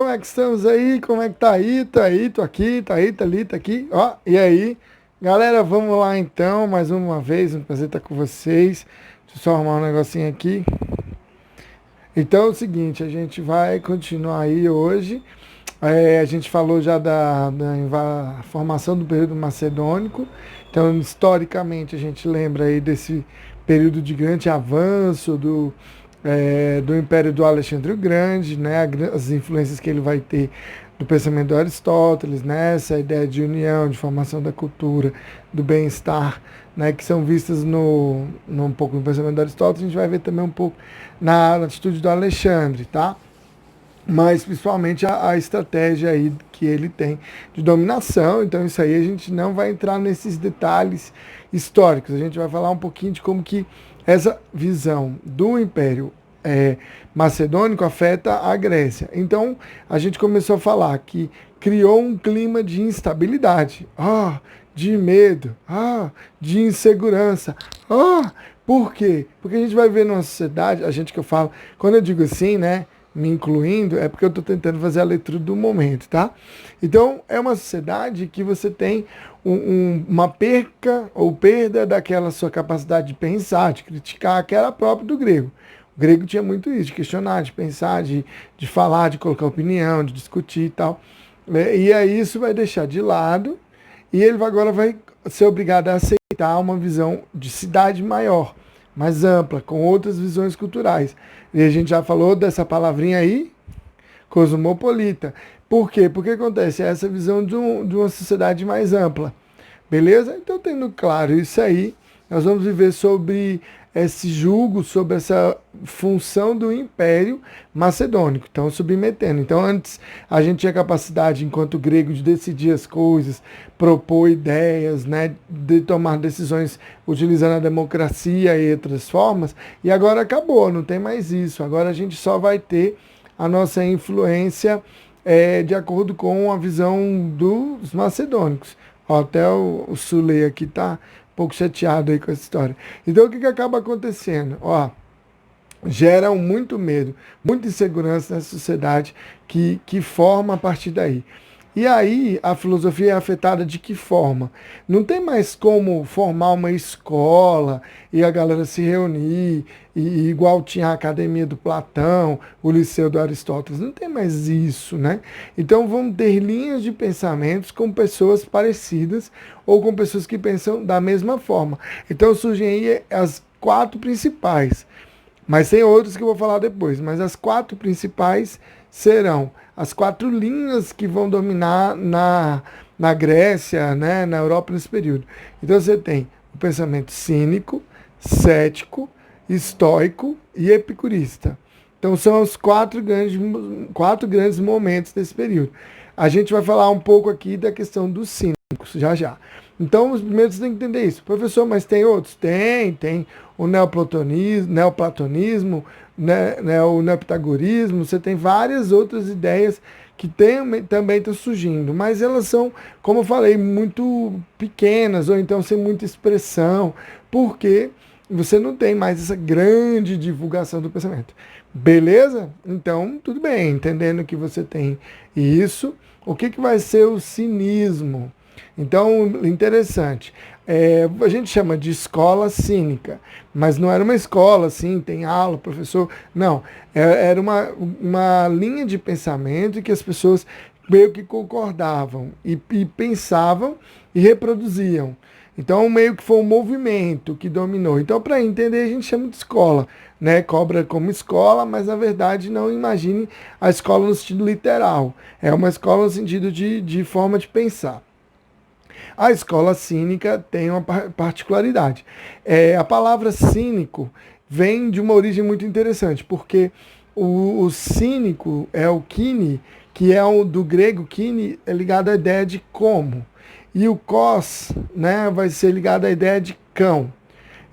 Como é que estamos aí? Como é que tá aí? Tá aí, tô aqui, tá aí, tá ali, tá aqui. Ó, e aí? Galera, vamos lá então, mais uma vez, um prazer estar com vocês. Deixa eu só arrumar um negocinho aqui. Então é o seguinte, a gente vai continuar aí hoje. A gente falou já da formação do período macedônico. Então, historicamente, a gente lembra aí desse período de grande avanço do Império do Alexandre o Grande, né? As influências que ele vai ter do pensamento do Aristóteles, né? Essa ideia de união, de formação da cultura, do bem-estar, né? Que são vistas um pouco no pensamento do Aristóteles. A gente vai ver também um pouco na atitude do Alexandre, tá? Mas principalmente a estratégia aí que ele tem de dominação. Então isso aí a gente não vai entrar nesses detalhes históricos. A gente vai falar um pouquinho de como que essa visão do Império Macedônico afeta a Grécia. Então a gente começou a falar que criou um clima de instabilidade, de medo, de insegurança. Por quê? Porque a gente vai ver numa sociedade, a gente que eu falo, quando eu digo assim, né? Me incluindo, é porque eu estou tentando fazer a leitura do momento, tá? Então, é uma sociedade que você tem uma perca ou perda daquela sua capacidade de pensar, de criticar, que era próprio do grego. O grego tinha muito isso, de questionar, de pensar, de falar, de colocar opinião, de discutir e tal. E aí isso vai deixar de lado e ele agora vai ser obrigado a aceitar uma visão de cidade maior, mais ampla, com outras visões culturais. E a gente já falou dessa palavrinha aí, cosmopolita. Por quê? Porque acontece essa visão de uma sociedade mais ampla. Beleza? Então, tendo claro isso aí, nós vamos viver sobre esse julgo, sobre essa função do Império Macedônico, então submetendo. Então, antes a gente tinha capacidade, enquanto grego, de decidir as coisas, propor ideias, né, de tomar decisões utilizando a democracia e outras formas, e agora acabou, não tem mais isso. Agora a gente só vai ter a nossa influência de acordo com a visão dos macedônicos. Ó, até o Sule aqui tá um pouco chateado aí com essa história. Então o que acaba acontecendo? Ó, geram muito medo, muita insegurança nessa sociedade que forma a partir daí. E aí a filosofia é afetada de que forma? Não tem mais como formar uma escola e a galera se reunir, e igual tinha a academia do Platão, o liceu do Aristóteles. Não tem mais isso, né? Então vão ter linhas de pensamentos com pessoas parecidas ou com pessoas que pensam da mesma forma. Então surgem aí as quatro principais. Mas tem outros que eu vou falar depois. Mas as quatro principais serão as quatro linhas que vão dominar na Grécia, né, na Europa nesse período. Então você tem o pensamento cínico, cético, estoico e epicurista. Então são os quatro grandes momentos desse período. A gente vai falar um pouco aqui da questão dos cínicos, já já. Então, os primeiros têm que entender isso. Professor, mas tem outros? Tem o neoplatonismo, né, o neopitagorismo, você tem várias outras ideias que também estão surgindo, mas elas são, como eu falei, muito pequenas, ou então sem muita expressão, porque você não tem mais essa grande divulgação do pensamento. Beleza? Então, tudo bem, entendendo que você tem isso, o que vai ser o cinismo? Então, interessante. A gente chama de escola cínica, mas não era uma escola assim, tem aula, professor. Não, era uma linha de pensamento em que as pessoas meio que concordavam e pensavam e reproduziam. Então, meio que foi um movimento que dominou. Então, para entender, a gente chama de escola, né? Cobra como escola, mas na verdade não imagine a escola no sentido literal. É uma escola no sentido de forma de pensar. A escola cínica tem uma particularidade. A palavra cínico vem de uma origem muito interessante, porque o cínico é o kine, que é do grego kine, é ligado à ideia de como. E o kos, né, vai ser ligado à ideia de cão.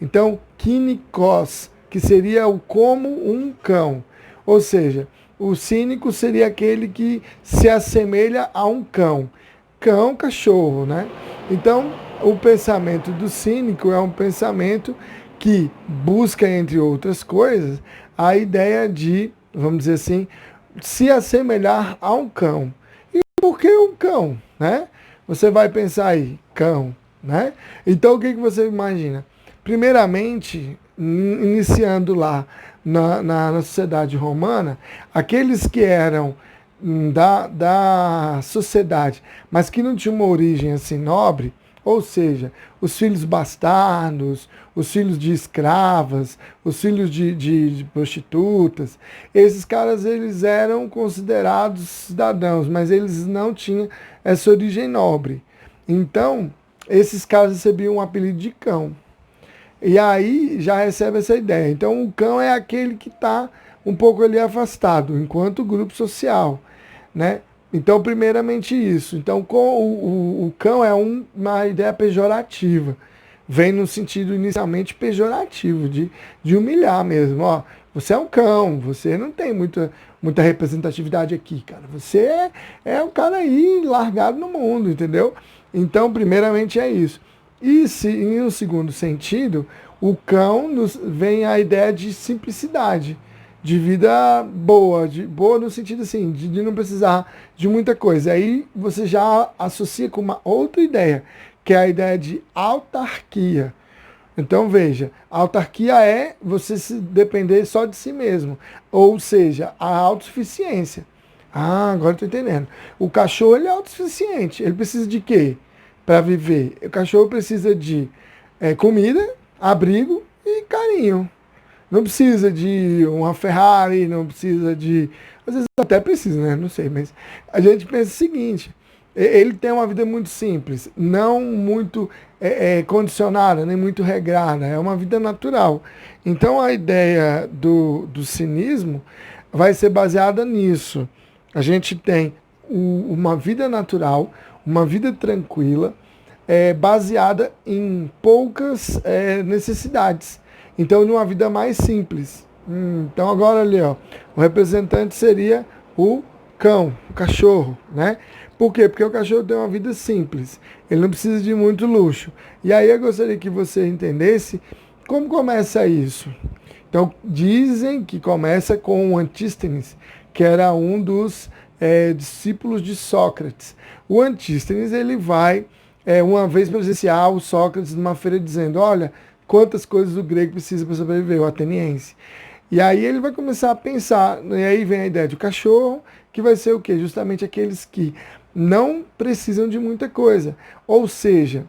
Então, kinikos, que seria o como um cão. Ou seja, o cínico seria aquele que se assemelha a um cão. Cão, cachorro, né? Então, o pensamento do cínico é um pensamento que busca, entre outras coisas, a ideia de, vamos dizer assim, se assemelhar a um cão. E por que um cão, né? Você vai pensar aí, cão, né? Então o que você imagina? Primeiramente, iniciando lá na sociedade romana, aqueles que eram da sociedade, mas que não tinham uma origem assim nobre, ou seja, os filhos bastardos, os filhos de escravas, os filhos de prostitutas, esses caras eles eram considerados cidadãos, mas eles não tinham essa origem nobre. Então, esses caras recebiam um apelido de cão. E aí já recebe essa ideia. Então, o cão é aquele que está um pouco ali afastado, enquanto grupo social, né? Então, primeiramente isso. Então, o cão é uma ideia pejorativa. Vem no sentido inicialmente pejorativo, de humilhar mesmo. Ó, você é um cão, você não tem muita representatividade aqui, cara. Você é um cara aí largado no mundo, entendeu? Então, primeiramente é isso. E se, em um segundo sentido, o cão vem a ideia de simplicidade, de vida boa, boa no sentido assim, de não precisar de muita coisa. Aí você já associa com uma outra ideia, que é a ideia de autarquia. Então veja, a autarquia é você se depender só de si mesmo, ou seja, a autossuficiência. Ah, agora estou entendendo. O cachorro ele é autossuficiente, ele precisa de quê para viver? O cachorro precisa de comida, abrigo e carinho. Não precisa de uma Ferrari, não precisa de. Às vezes até precisa, né? Não sei, mas a gente pensa o seguinte: ele tem uma vida muito simples, não muito condicionada, nem muito regrada, é uma vida natural. Então a ideia do cinismo vai ser baseada nisso. A gente tem uma vida natural, uma vida tranquila, baseada em poucas necessidades. Então, numa vida mais simples. Então, agora ali, ó, o representante seria o cão, o cachorro, né? Por quê? Porque o cachorro tem uma vida simples. Ele não precisa de muito luxo. E aí eu gostaria que você entendesse como começa isso. Então, dizem que começa com o Antístenes, que era um dos discípulos de Sócrates. O Antístenes, ele vai uma vez presenciar o Sócrates numa feira dizendo, olha, quantas coisas o grego precisa para sobreviver, o ateniense. E aí ele vai começar a pensar, e aí vem a ideia do cachorro, que vai ser o quê? Justamente aqueles que não precisam de muita coisa. Ou seja,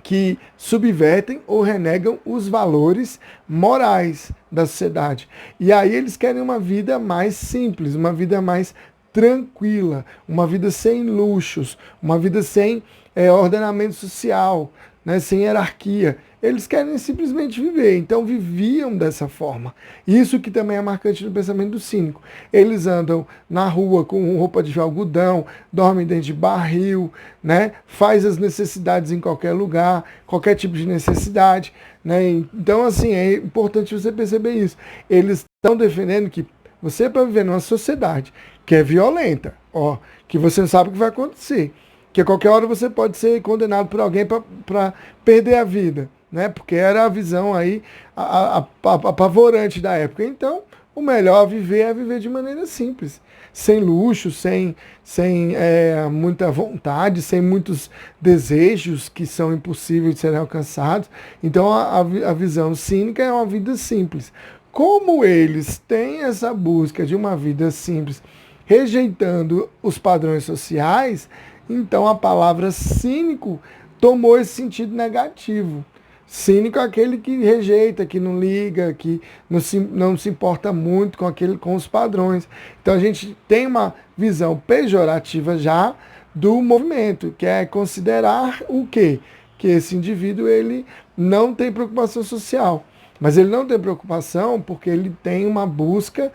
que subvertem ou renegam os valores morais da sociedade. E aí eles querem uma vida mais simples, uma vida mais tranquila, uma vida sem luxos, uma vida sem ordenamento social, né, sem hierarquia. Eles querem simplesmente viver, então viviam dessa forma. Isso que também é marcante no pensamento do cínico. Eles andam na rua com roupa de algodão, dormem dentro de barril, né, faz as necessidades em qualquer lugar, qualquer tipo de necessidade. Né? Então, assim, é importante você perceber isso. Eles estão defendendo que você, para viver numa sociedade que é violenta, ó, que você não sabe o que vai acontecer, que a qualquer hora você pode ser condenado por alguém para perder a vida, né? Porque era a visão aí apavorante da época. Então, o melhor a viver é viver de maneira simples, sem luxo, sem muita vontade, sem muitos desejos que são impossíveis de serem alcançados. Então, a visão cínica é uma vida simples. Como eles têm essa busca de uma vida simples, rejeitando os padrões sociais, então a palavra cínico tomou esse sentido negativo. Cínico é aquele que rejeita, que não liga, que não se importa muito com os padrões. Então a gente tem uma visão pejorativa já do movimento, que é considerar o quê? Que esse indivíduo ele não tem preocupação social. Mas ele não tem preocupação porque ele tem uma busca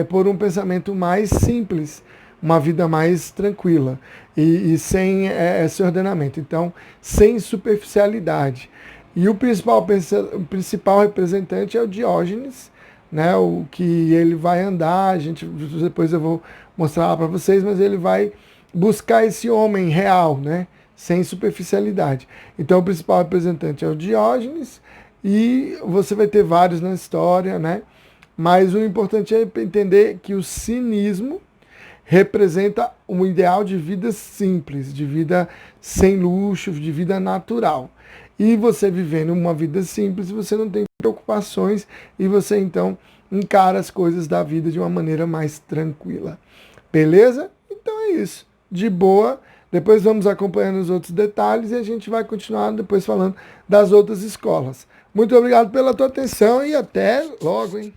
por um pensamento mais simples, uma vida mais tranquila e sem esse ordenamento. Então, sem superficialidade. E o principal representante é o Diógenes, né, o que ele vai andar, depois eu vou mostrar para vocês, mas ele vai buscar esse homem real, né, sem superficialidade. Então, o principal representante é o Diógenes, e você vai ter vários na história, né? Mas o importante é entender que o cinismo representa um ideal de vida simples, de vida sem luxo, de vida natural. E você vivendo uma vida simples, você não tem preocupações e você então encara as coisas da vida de uma maneira mais tranquila. Beleza? Então é isso. De boa. Depois vamos acompanhando os outros detalhes e a gente vai continuar depois falando das outras escolas. Muito obrigado pela tua atenção e até logo, hein?